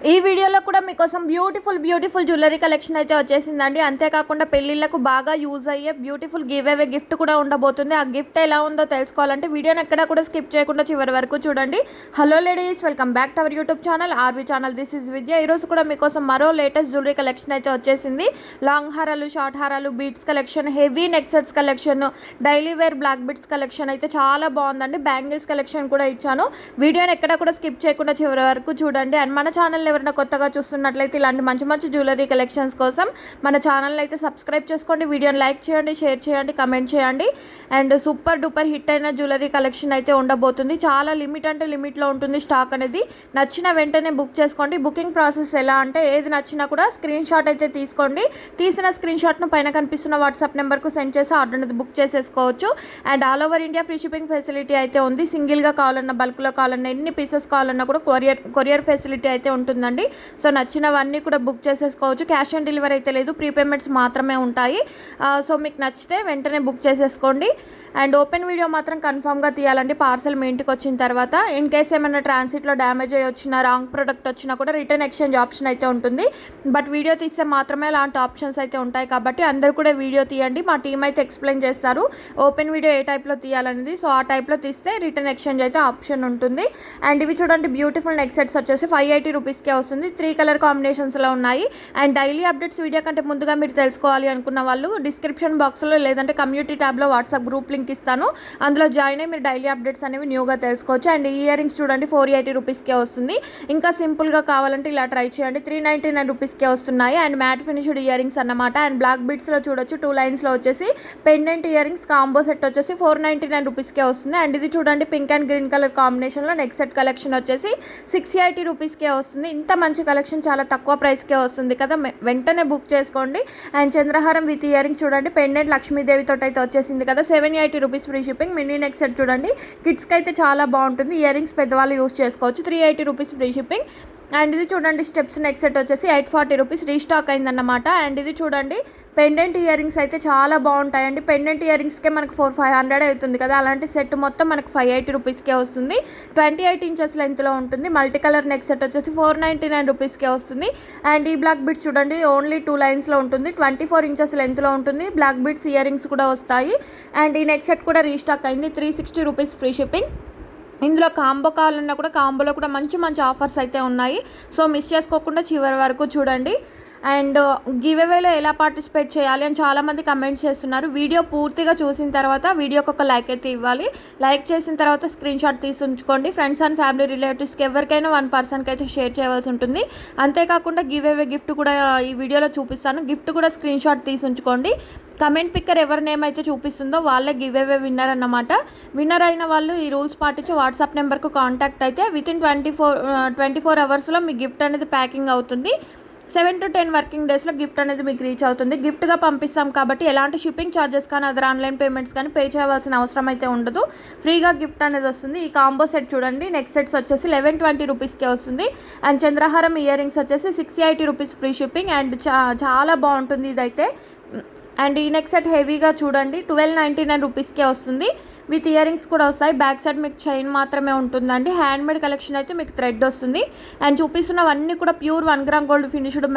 ఈ వీడియోలో కూడా మీకోసం బ్యూటిఫుల్ జ్యువెలరీ కలెక్షన్ అయితే వచ్చేసిందండి. అంతేకాకుండా పెళ్ళిళ్ళకు బాగా యూజ్ అయ్యే బ్యూటిఫుల్ గివ్ అవే గిఫ్ట్ కూడా ఉండబోతుంది. ఆ గిఫ్ట్ ఎలా ఉందో తెలుసుకోవాలంటే వీడియోని ఎక్కడా కూడా స్కిప్ చేయకుండా చివరి వరకు చూడండి. Hello ladies, welcome back to our YouTube channel RV channel. This is Vidya. ఈరోజు కూడా మీకోసం మరో లేటెస్ట్ జ్యువెలరీ కలెక్షన్ అయితే వచ్చేసింది. లాంగ్ హారాలు, షార్ట్ హారాలు, beads collection, heavy neck sets collection, daily wear black beads collection అయితే చాలా బాగుందండి. బ్యాంగిల్స్ కలెక్షన్ కూడా ఇచ్చాను. వీడియోని ఎక్కడా కూడా స్కిప్ చేయకుండా చివరి వరకు చూడండి. అండ్ మన ఛానల్ ఎవరైనా కొత్తగా చూస్తున్నట్లయితే ఇలాంటి మంచి జ్యువెలరీ కలెక్షన్స్ కోసం మన ఛానల్ అయితే సబ్స్క్రైబ్ చేసుకోండి. వీడియోని లైక్ చేయండి, షేర్ చేయండి, కమెంట్ చేయండి. అండ్ సూపర్ డూపర్ హిట్ అయిన జ్యువెలరీ కలెక్షన్ అయితే ఉండబోతుంది. చాలా లిమిట్ అంటే లిమిట్లో ఉంటుంది స్టాక్ అనేది. నచ్చిన వెంటనే బుక్ చేసుకోండి. బుకింగ్ ప్రాసెస్ ఎలా అంటే ఏది నచ్చినా కూడా స్క్రీన్ షాట్ అయితే తీసుకోండి. తీసిన స్క్రీన్ షాట్ను పైన కనిపిస్తున్న వాట్సాప్ నెంబర్కు సెండ్ చేసి ఆర్డర్ అనేది బుక్ చేసేసుకోవచ్చు. And all over India free shipping facility అయితే ఉంది. సింగిల్గా కావాలన్నా, బల్క్లో కావాలన్నా, ఎన్ని పీసెస్ కావాలన్నా కూడా కొరియర్ ఫెసిలిటీ అయితే ఉంటుందండి. సో నచ్చినవన్నీ కూడా బుక్ చేసేసుకోవచ్చు. క్యాష్ ఆన్ డెలివరీ అయితే లేదు, ప్రీపేమెంట్స్ మాత్రమే ఉంటాయి. సో మీకు నచ్చితే వెంటనే బుక్ చేసేసుకోండి. అండ్ ఓపెన్ వీడియో మాత్రం కన్ఫామ్గా తీయాలండి పార్సల్ మీ ఇంటికి వచ్చిన తర్వాత. ఇన్ కేస్ ఏమైనా ట్రాన్సిట్లో డ్యామేజ్ అయ్యి వచ్చినా, రాంగ్ ప్రోడక్ట్ వచ్చినా కూడా రిటర్న్ ఎక్స్చేంజ్ ఆప్షన్ అయితే ఉంటుంది. బట్ వీడియో తీస్తే మాత్రమే అలాంటి ఆప్షన్స్ అయితే ఉంటాయి కాబట్టి అందరూ కూడా వీడియో తీయండి. మా టీం అయితే ఎక్స్ప్లెయిన్ చేస్తారు ఓపెన్ వీడియో ఏ టైప్లో తీయాలనేది. సో ఆ టైప్లో తీస్తే రిటర్న్ ఎక్స్చేంజ్ అయితే ఆప్షన్ ఉంటుంది. అండ్ ఇవి చూడండి, బ్యూటిఫుల్ నెక్ సెట్స్ వచ్చేసి 580 రూపీస్కే వస్తుంది. 3 కలర్ కాంబినేషన్స్లో ఉన్నాయి. అండ్ డైలీ అప్డేట్స్ వీడియో కంటే ముందుగా మీరు తెలుసుకోవాలి అనుకున్న వాళ్ళు డిస్క్రిప్షన్ బాక్స్లో లేదంటే కమ్యూనిటీ ట్యాబ్లో వాట్సాప్ గ్రూప్ లింక్ ఇస్తాను. అందులో జాయిన్ అయ్యి మీరు డైలీ అప్డేట్స్ అనేవి న్యూగా తెలుసుకోవచ్చు. అండ్ ఇయర్ రింగ్స్ చూడండి 480 రూపీస్కే వస్తుంది. ఇంకా సింపుల్గా కావాలంటే ఇలా ట్రై చేయండి, 399 రూపీస్కే వస్తున్నాయి. And matte finished earrings అన్నమాట. అండ్ బ్లాక్ బీట్స్లో చూడొచ్చు 2 లైన్స్లో వచ్చేసి pendant earrings combo set వచ్చేసి 499 రూపీస్కే వస్తుంది. అండ్ ఇది చూడండి పింక్ అండ్ గ్రీన్ కలర్ కాంబినేషన్లో నెక్ సెట్ కలెక్షన్ వచ్చేసి 680 రూపీస్కే వస్తుంది. ఇంత మంచి కలెక్షన్ చాలా తక్కువ ప్రైస్కే వస్తుంది కదా, వెంటనే బుక్ చేసుకోండి. అండ్ చంద్రహారం విత్ ఇయర్ రింగ్స్ చూడండి, పెండెంట్ లక్ష్మీదేవి తోటి అయితే వచ్చేసింది కదా, 780 rupees free shipping. Mini neck set చూడండి, కిడ్స్కి అయితే చాలా బాగుంటుంది. ఇయర్ రింగ్స్ పెద్దవాళ్ళు యూస్ చేసుకోవచ్చు, 380 రూపీస్ ఫ్రీ షిప్పింగ్. అండ్ ఇది చూడండి స్టెప్స్ నెక్ సెట్ వచ్చేసి 840 రూపీస్ రీస్టాక్ అయిందన్నమాట. అండ్ ఇది చూడండి పెండెంట్ ఇయర్ రింగ్స్ అయితే చాలా బాగుంటాయండి. పెండెంట్ ఇయర్ రింగ్స్కే మనకు 400-500 అవుతుంది కదా, అలాంటి సెట్ మొత్తం మనకు 580 రూపీస్కే వస్తుంది. 28 ఇంచెస్ లెంత్లో ఉంటుంది. మల్టీ కలర్ నెక్ సెట్ వచ్చేసి 499 రూపీస్కే వస్తుంది. అండ్ ఈ బ్లాక్ బీట్స్ చూడండి ఓన్లీ 2 లైన్స్లో ఉంటుంది. 24 ఇంచెస్ లెంత్లో ఉంటుంది. బ్లాక్ బీట్స్ ఇయర్ రింగ్స్ కూడా వస్తాయి. అండ్ ఈ నెక్ సెట్ కూడా రీస్టాక్ అయింది, 360 రూపీస్ ఫ్రీ షిప్పింగ్. ఇందులో కాంబో కావాలన్నా కూడా కాంబోలో కూడా మంచి ఆఫర్స్ అయితే ఉన్నాయి. సో మిస్ చేసుకోకుండా చివరి వరకు చూడండి. అండ్ గివ్ అవేలో ఎలా పార్టిసిపేట్ చేయాలి అని చాలామంది కమెంట్స్ చేస్తున్నారు. వీడియో పూర్తిగా చూసిన తర్వాత వీడియోకి ఒక లైక్ అయితే ఇవ్వాలి. లైక్ చేసిన తర్వాత స్క్రీన్ షాట్ తీసి ఉంచుకోండి. ఫ్రెండ్స్ అండ్ ఫ్యామిలీ రిలేటివ్స్కి ఎవరికైనా 1 పర్సన్కి అయితే షేర్ చేయవలసి ఉంటుంది. అంతేకాకుండా గివ్ అవే గిఫ్ట్ కూడా ఈ వీడియోలో చూపిస్తాను. గిఫ్ట్ కూడా స్క్రీన్ షాట్ తీసి ఉంచుకోండి. కమెంట్ పిక్కర్ ఎవరి నేమ్ అయితే చూపిస్తుందో వాళ్ళే గివ్ అవే విన్నర్ అన్నమాట. విన్నర్ అయిన వాళ్ళు ఈ రూల్స్ పాటించి వాట్సాప్ నెంబర్కు కాంటాక్ట్ అయితే వితిన్ 24 అవర్స్లో మీ గిఫ్ట్ అనేది ప్యాకింగ్ అవుతుంది. 7 to 10 వర్కింగ్ డేస్లో గిఫ్ట్ అనేది మీకు రీచ్ అవుతుంది. గిఫ్ట్గా పంపిస్తాం కాబట్టి ఎలాంటి షిప్పింగ్ ఛార్జెస్ కానీ అదర్ ఆన్లైన్ పేమెంట్స్ కానీ పే చేయవలసిన అవసరం అయితే ఉండదు. ఫ్రీగా గిఫ్ట్ అనేది వస్తుంది. ఈ కాంబో సెట్ చూడండి, నెక్ సెట్స్ వచ్చేసి 1120 రూపీస్కే వస్తుంది. అండ్ చంద్రహారం ఇయర్ రింగ్స్ వచ్చేసి 680 రూపీస్ ఫ్రీ షిప్పింగ్. అండ్ చాలా బాగుంటుంది ఇదైతే. అండ్ ఈ నెక్ సెట్ హెవీగా చూడండి 1299 రూపీస్కే వస్తుంది. విత్ ఇయర్ రింగ్స్ కూడా వస్తాయి. బ్యాక్ సైడ్ మీకు చైన్ మాత్రమే ఉంటుందండి. హ్యాండ్మేడ్ కలెక్షన్ అయితే మీకు థ్రెడ్ వస్తుంది. అండ్ చూపిస్తున్నవన్నీ కూడా ప్యూర్ 1 గ్రామ్ గోల్డ్ ఫినిష్డ్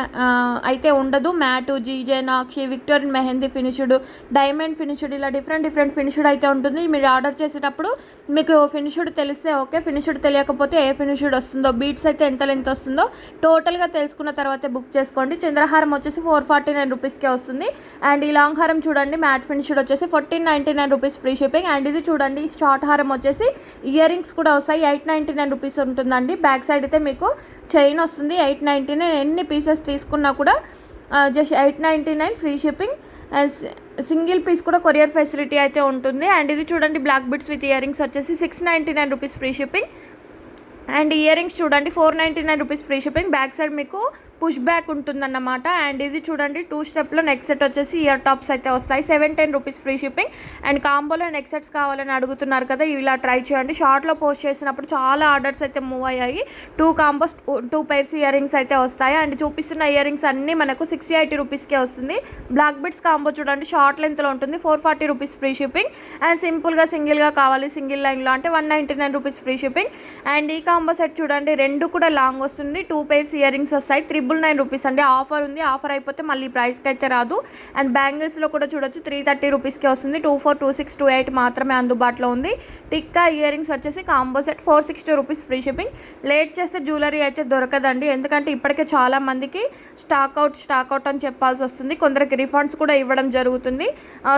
అయితే ఉండదు. మ్యాటు, జీజే, నాక్షి, Victorian mehndi finished, diamond finished, ఇలా డిఫరెంట్ ఫినిష్డ్ అయితే ఉంటుంది. మీరు ఆర్డర్ చేసేటప్పుడు మీకు ఫినిష్డ్ తెలిస్తే ఓకే, ఫినిష్డ్ తెలియకపోతే ఏ ఫినిష్డ్ వస్తుందో, బీట్స్ అయితే ఎంత లెంత్ వస్తుందో టోటల్గా తెలుసుకున్న తర్వాతే బుక్ చేసుకోండి. చంద్రహారం వచ్చేసి 449 రూపీస్కే వస్తుంది. అండ్ ఈ లాంగ్ హారం చూడండి మ్యాట్ ఫినిష్డ్ వచ్చేసి 1499 రూపీస్ ఫ్రీ షిప్పింగ్. అండ్ ఇది చూడండి షార్ట్ హారం వచ్చేసి ఇయర్ రింగ్స్ కూడా వస్తాయి, 899 రూపీస్ ఉంటుందండి. బ్యాక్ సైడ్ అయితే మీకు చైన్ వస్తుంది, 899. ఎన్ని పీసెస్ తీసుకున్నా కూడా just 899 free shipping. Single piece కూడా కొరియర్ ఫెసిలిటీ అయితే ఉంటుంది. అండ్ ఇది చూడండి black beads with earrings వచ్చేసి 699 rupees free shipping. And earrings చూడండి 499 rupees free shipping. Back side మీకు పుష్ బ్యాక్ ఉంటుందన్నమాట. అండ్ ఇది చూడండి 2 స్టెప్లో నెక్ సెట్ వచ్చేసి ఇయర్ టాప్స్ అయితే వస్తాయి. 710 రూపీస్ ఫ్రీ షిప్పింగ్. అండ్ కాంబోలో నెక్ సెట్స్ కావాలని అడుగుతున్నారు కదా, ఇలా ట్రై చేయండి. షార్ట్లో పోస్ట్ చేసినప్పుడు చాలా ఆర్డర్స్ అయితే మూవ్ అయ్యాయి. 2 కాంబోస్ 2 పైర్స్ ఇయర్ రింగ్స్ అయితే వస్తాయి. అండ్ చూపిస్తున్న ఇయర్ రింగ్స్ అన్నీ మనకు 680 రూపీస్కే వస్తుంది. బ్లాక్ బిట్స్ కాంబో చూడండి షార్ట్ లెంత్లో ఉంటుంది, 440 రూపీస్ ఫ్రీ షిప్పింగ్. అండ్ సింపుల్గా సింగిల్గా కావాలి సింగిల్ లైన్లో అంటే 199 రూపీస్ ఫ్రీ షిప్పింగ్. అండ్ ఈ కాంబో సెట్ చూడండి 2 కూడా లాంగ్ వస్తుంది, 2 పైర్స్ ఇయర్ రింగ్స్ వస్తాయి, 999 రూపీస్ అండి. ఆఫర్ ఉంది, ఆఫర్ అయిపోతే మళ్ళీ ప్రైస్కి అయితే రాదు. అండ్ బ్యాంగిల్స్లో కూడా చూడొచ్చు 330 రూపీస్కి వస్తుంది. 24, 26, 28 మాత్రమే అందుబాటులో ఉంది. టిక్కా ఇయర్ రింగ్స్ వచ్చేసి combo set 460 rupees free shipping. Late చేస్తే జ్యువెలరీ అయితే దొరకదండి, ఎందుకంటే ఇప్పటికే చాలా మందికి స్టాక్ అవుట్ అని చెప్పాల్సి వస్తుంది. కొందరికి రిఫండ్స్ కూడా ఇవ్వడం జరుగుతుంది.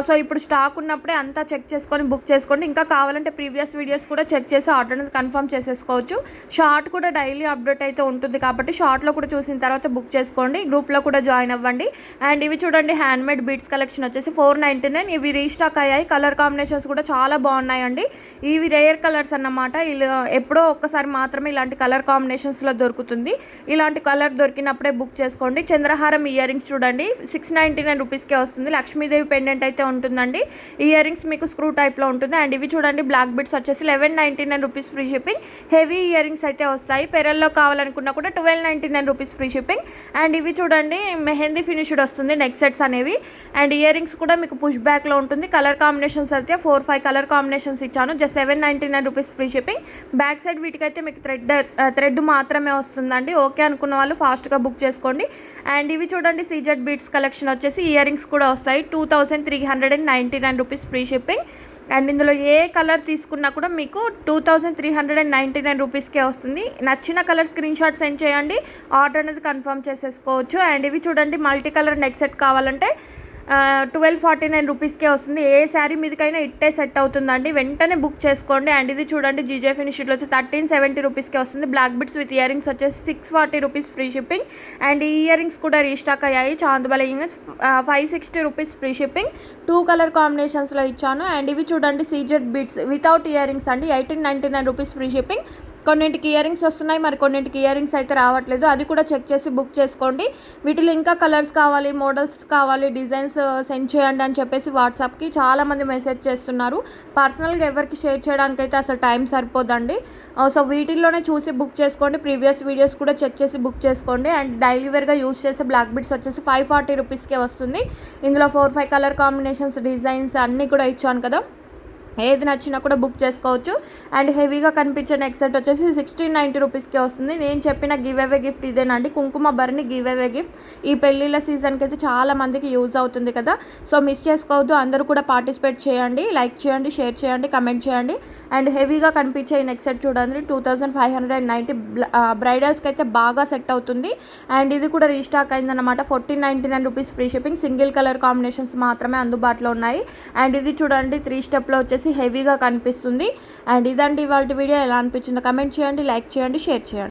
సో ఇప్పుడు స్టాక్ ఉన్నప్పుడే అంతా చెక్ చేసుకొని బుక్ చేసుకోండి. ఇంకా కావాలంటే ప్రీవియస్ వీడియోస్ కూడా చెక్ చేసి ఆర్డర్ అనేది కన్ఫర్మ్ చేసేసుకోవచ్చు. షార్ట్ కూడా డైలీ అప్డేట్ అయితే ఉంటుంది కాబట్టి షార్ట్లో కూడా చూసిన తర్వాత బుక్ చేసుకోండి. గ్రూప్లో కూడా జాయిన్ అవ్వండి. అండ్ ఇవి చూడండి హ్యాండ్మేడ్ బీడ్స్ కలెక్షన్ వచ్చేసి 499. ఇవి రీస్టాక్ అయ్యాయి. కలర్ కాంబినేషన్స్ కూడా చాలా బాగున్నాయండి. ఇవి రేర్ కలర్స్ అన్నమాట. ఇలా ఎప్పుడో ఒక్కసారి మాత్రమే ఇలాంటి కలర్ కాంబినేషన్స్లో దొరుకుతుంది. ఇలాంటి కలర్ దొరికినప్పుడే బుక్ చేసుకోండి. చంద్రహారం ఇయర్ రింగ్స్ చూడండి 699 రూపీస్కే వస్తుంది. లక్ష్మీదేవి పెండెంట్ అయితే ఉంటుందండి. ఇయర్ రింగ్స్ మీకు స్క్రూ టైప్లో ఉంటుంది. అండ్ ఇవి చూడండి బ్లాక్ బిట్స్ వచ్చేసి 1199 rupees free shipping. Heavy ear rings అయితే వస్తాయి. పెరల్లో కావాలనుకున్నా కూడా 1299 రూపీస్ ఫ్రీ షిప్పింగ్. అండ్ ఇవి చూడండి మెహందీ ఫినిష్డ్ వస్తుంది నెక్ సెట్స్ అనేవి. అండ్ ఇయర్ రింగ్స్ కూడా మీకు పుష్ బ్యాక్లో ఉంటుంది. కలర్ కాంబినేషన్స్ అయితే 4-5 కలర్ కాంబినేషన్స్ ఇచ్చాను. Just 799 rupees free shipping. Back side వీటికైతే మీకు థ్రెడ్ మాత్రమే వస్తుందండి. ఓకే అనుకున్న వాళ్ళు ఫాస్ట్గా బుక్ చేసుకోండి. అండ్ ఇవి చూడండి సీజెడ్ బీట్స్ కలెక్షన్ వచ్చేసి ఇయర్ రింగ్స్ కూడా వస్తాయి. 2399 రూపీస్ ఫ్రీ షిప్పింగ్. అండ్ ఇందులో ఏ కలర్ తీసుకున్నా కూడా మీకు 2399 రూపీస్కే వస్తుంది. నచ్చిన కలర్ స్క్రీన్ షాట్ సెండ్ చేయండి, ఆర్డర్ అనేది కన్ఫర్మ్ చేసేసుకోవచ్చు. అండ్ ఇవి చూడండి మల్టీ కలర్ నెక్ సెట్ కావాలంటే 1249 రూపీస్కే వస్తుంది. ఏ శారీ మీదకైనా ఇట్టే సెట్ అవుతుందండి, వెంటనే బుక్ చేసుకోండి. అండ్ ఇది చూడండి జీజే ఫినిష్లో వచ్చి 1370 రూపీస్కే వస్తుంది. Black beads with earrings వచ్చేసి 640 రూపీస్ ఫ్రీ షిప్పింగ్. అండ్ ఈ ఇయర్ రింగ్స్ కూడా రీస్టాక్ అయ్యాయి. Chandbali earrings 560 rupees free shipping. 2 colour కాంబినేషన్స్లో ఇచ్చాను. అండ్ ఇవి చూడండి CZ beads without earrings అండి 1899 రూపీస్ ఫ్రీ షిప్పింగ్. కొన్నింటికి ఇయర్ రింగ్స్ వస్తున్నాయి, మరి కొన్నింటికి ఇయర్ రింగ్స్ అయితే రావట్లేదు. అది కూడా చెక్ చేసి బుక్ చేసుకోండి. వీటిలో ఇంకా కలర్స్ కావాలి, మోడల్స్ కావాలి, డిజైన్స్ సెండ్ చేయండి అని చెప్పేసి వాట్సాప్కి చాలామంది మెసేజ్ చేస్తున్నారు. పర్సనల్గా ఎవరికి షేర్ చేయడానికి అయితే అసలు టైం సరిపోదండి. సో వీటిల్లోనే చూసి బుక్ చేసుకోండి. ప్రీవియస్ వీడియోస్ కూడా చెక్ చేసి బుక్ చేసుకోండి. అండ్ డైలీ వేర్గా యూజ్ చేసే బ్లాక్ బిట్స్ వచ్చేసి 540 రూపీస్కే వస్తుంది. ఇందులో 4-5 కలర్ కాంబినేషన్స్ డిజైన్స్ అన్నీ కూడా ఇచ్చాను కదా, ఏది నచ్చినా కూడా బుక్ చేసుకోవచ్చు. అండ్ హెవీగా కనిపించే నెక్ సెట్ వచ్చేసి 1690 రూపీస్కే వస్తుంది. నేను చెప్పిన గివ్ అవే గిఫ్ట్ ఇదేనండి, కుంకుమ భరణి గివ్ అవే గిఫ్ట్. ఈ పెళ్ళిళ్ళ సీజన్కి అయితే చాలా మందికి యూజ్ అవుతుంది కదా, సో మిస్ చేసుకోవద్దు. అందరూ కూడా పార్టిసిపేట్ చేయండి, లైక్ చేయండి, షేర్ చేయండి, కమెంట్ చేయండి. అండ్ హెవీగా కనిపించే ఈ నెక్ సెట్ చూడండి 2590 బ్రైడల్స్కి అయితే బాగా సెట్ అవుతుంది. అండ్ ఇది కూడా రీస్టాక్ అయిందన్నమాట. 1499 rupees free shipping. Single colour combinations మాత్రమే అందుబాటులో ఉన్నాయి. అండ్ ఇది చూడండి 3 స్టెప్లో వచ్చేసి హెవీగా కనిపిస్తుంది. అండ్ ఇదండి ఇవాళ వీడియో. ఎలా అనిపించిందో కమెంట్ చేయండి, లైక్ చేయండి, షేర్ చేయండి.